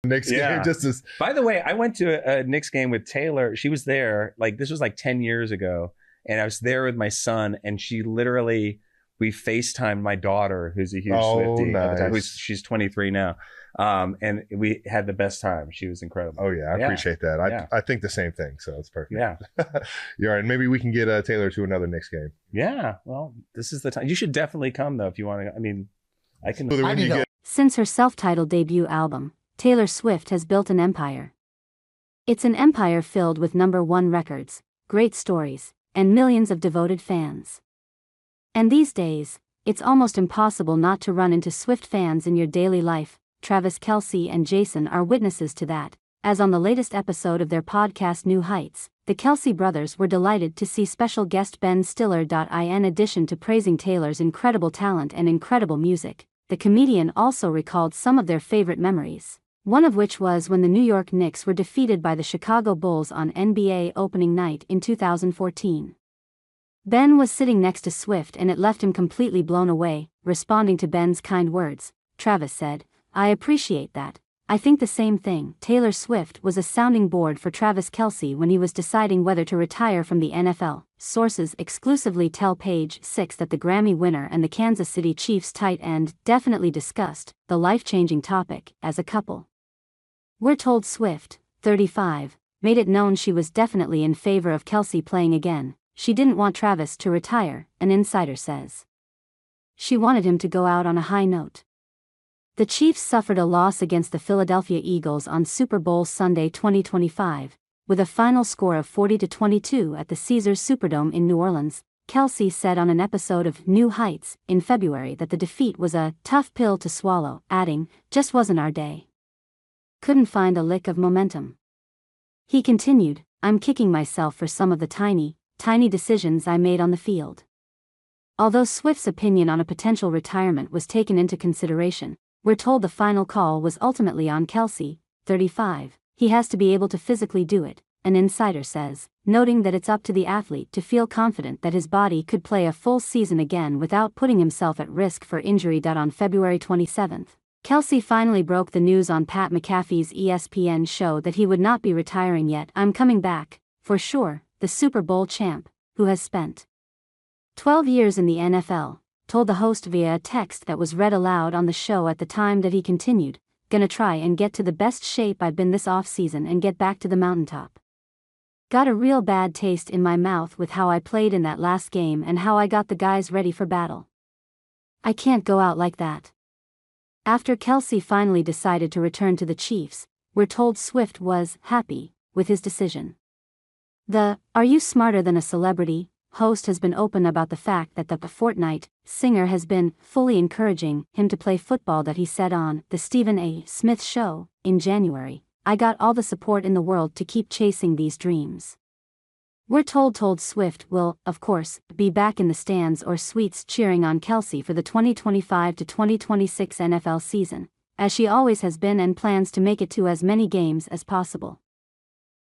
Knicks game Yeah. just as By the way, I went to a Knicks game with Taylor. She was there. Like this was like 10 years ago, and I was there with my son, and she literally we FaceTimed my daughter, who's a huge Swiftie at the time. nice. She's 23 now, and we had the best time. She was incredible. Oh yeah, I appreciate that. Yeah. I think the same thing, so it's perfect. Yeah, You're right. Maybe we can get Taylor to another Knicks game. yeah. Well, this is the time. You should definitely come though if you want to. I mean, I can. So when you get Since her self-titled debut album, Taylor Swift has built an empire. It's an empire filled with #1 records, great stories, and millions of devoted fans. And these days, it's almost impossible not to run into Swift fans in your daily life. Travis Kelce and Jason are witnesses to that, as on the latest episode of their podcast New Heights, the Kelce brothers were delighted to see special guest Ben Stiller. In addition to praising Taylor's incredible talent and incredible music, the comedian also recalled some of their favorite memories, one of which was when the New York Knicks were defeated by the Chicago Bulls on NBA opening night in 2014. Ben was sitting next to Swift and it left him completely blown away. Responding to Ben's kind words, Travis said, "I appreciate that. I think the same thing." Taylor Swift was a sounding board for Travis Kelce when he was deciding whether to retire from the NFL. Sources exclusively tell Page Six that the Grammy winner and the Kansas City Chiefs tight end definitely discussed the life-changing topic as a couple. We're told Swift, 35, made it known she was definitely in favor of Kelce playing again. She didn't want Travis to retire, an insider says. She wanted him to go out on a high note. The Chiefs suffered a loss against the Philadelphia Eagles on Super Bowl Sunday 2025, with a final score of 40-22 at the Caesars Superdome in New Orleans. Kelce said on an episode of New Heights in February that the defeat was a tough pill to swallow, adding, "Just wasn't our day. Couldn't find a lick of momentum." He continued, "I'm kicking myself for some of the tiny decisions I made on the field." Although Swift's opinion on a potential retirement was taken into consideration, we're told the final call was ultimately on Kelce, 35. He has to be able to physically do it, an insider says, noting that it's up to the athlete to feel confident that his body could play a full season again without putting himself at risk for injury. On February 27, Kelce finally broke the news on Pat McAfee's ESPN show that he would not be retiring yet. "I'm coming back, for sure," the Super Bowl champ, who has spent 12 years in the NFL, told the host via a text that was read aloud on the show at the time that he continued, "Gonna try and get to the best shape I've been this off-season and get back to the mountaintop. Got a real bad taste in my mouth with how I played in that last game and how I got the guys ready for battle. I can't go out like that." After Kelce finally decided to return to the Chiefs, we're told Swift was happy with his decision. The "Are You Smarter Than a Celebrity?" host has been open about the fact that the Fortnite singer has been fully encouraging him to play football. That he said on The Stephen A. Smith Show in January, "I got all the support in the world to keep chasing these dreams." We're told Swift will, of course, be back in the stands or suites cheering on Kelce for the 2025-2026 NFL season, as she always has been, and plans to make it to as many games as possible.